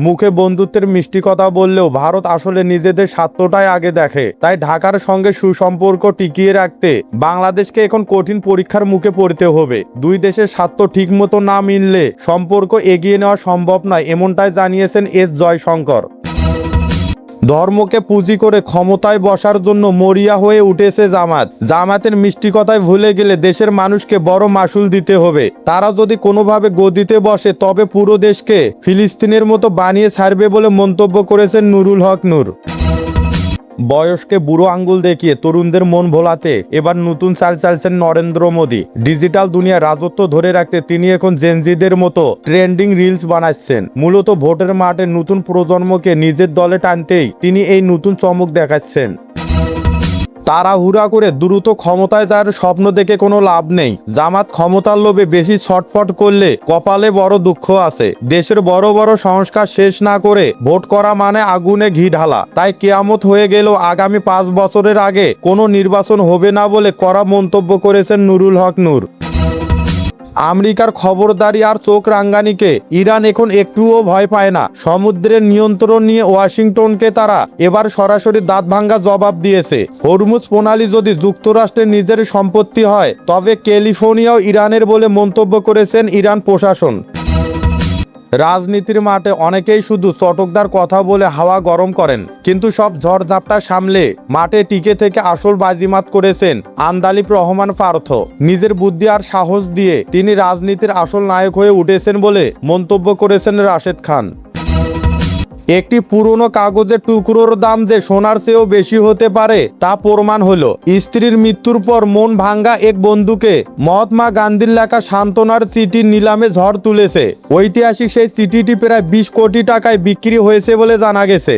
মুখে বন্ধুত্বের মিষ্টি কথা বললেও ভারত আসলে নিজেদের স্বার্থটাই আগে দেখে। তাই ঢাকার সঙ্গে সুসম্পর্ক টিকিয়ে রাখতে বাংলাদেশকে এখন কঠিন পরীক্ষার মুখে পড়তে হবে। দুই দেশের স্বার্থ ঠিকমতো না মিললে সম্পর্ক এগিয়ে নেওয়া সম্ভব নয়, এমনটাই জানিয়েছেন এস জয়শঙ্কর। ধর্মকে পুঁজি করে ক্ষমতায় বসার জন্য মরিয়া হয়ে উঠেছে জামাতের মিষ্টি কথায় ভুলে গেলে দেশের মানুষকে বড় মাসুল দিতে হবে। তারা যদি কোনোভাবে গদিতে বসে তবে পুরো দেশকে ফিলিস্তিনের মতো বানিয়ে ছাড়বে বলে মন্তব্য করেছেন নুরুল হক নূর। বয়সকে বুড়ো আঙ্গুল দেখিয়ে তরুণদের মন ভোলাতে এবার নতুন চাল চালছেন নরেন্দ্র মোদী। ডিজিটাল দুনিয়ার রাজত্ব ধরে রাখতে তিনি এখন জেনজিদের মতো ট্রেন্ডিং রিলস বানাচ্ছেন। মূলত ভোটের মাঠে নতুন প্রজন্মকে নিজের দলে টানতেই তিনি এই নতুন চমক দেখাচ্ছেন। তাড়াহুড়া করে দ্রুত ক্ষমতায় যাওয়ার স্বপ্ন দেখে কোনো লাভ নেই। জামাত ক্ষমতার লোভে বেশি ছটফট করলে কপালে বড় দুঃখ আছে। দেশের বড় বড় সংস্কার শেষ না করে ভোট করা মানে আগুনে ঘি ঢালা। তাই কিয়ামত হয়ে গেলেও আগামী 5 বছরের আগে কোনো নির্বাচন হবে না বলে কড়া মন্তব্য করেছেন নুরুল হক নূর। আমেরিকার খবরদারি আর চোখ রাঙ্গানিকে ইরান এখন একটুও ভয় পায় না। সমুদ্রের নিয়ন্ত্রণ নিয়ে ওয়াশিংটনকে তারা এবার সরাসরি দাঁত ভাঙ্গা জবাব দিয়েছে। হরমুজ প্রণালী যদি যুক্তরাষ্ট্রের নিজের সম্পত্তি হয় তবে ক্যালিফোর্নিয়াও ইরানের বলে মন্তব্য করেছেন ইরান প্রশাসন। রাজনীতির মাঠে অনেকেই শুধু চটকদার কথা বলে হাওয়া গরম করেন, কিন্তু সব ঝড়ঝাপটা সামলে মাঠে টিকে থেকে আসল বাজিমাত করেছেন আন্দালিব রহমান পার্থ। নিজের বুদ্ধি আর সাহস দিয়ে তিনি রাজনীতির আসল নায়ক হয়ে উঠেছেন বলে মন্তব্য করেছেন রাশেদ খান। একটি পুরনো কাগজের টুকরোর দাম যে সোনার চেয়েও বেশি হতে পারে তা প্রমাণ হলো। স্ত্রীর মৃত্যুর পর মন ভাঙ্গা এক বন্ধুকে মহাত্মা গান্ধীর লেখা সান্ত্বনার চিঠি নিলামে ঝড় তুলেছে। ঐতিহাসিক সেই চিঠিটি প্রায় 20 কোটি টাকায় বিক্রি হয়েছে বলে জানা গেছে।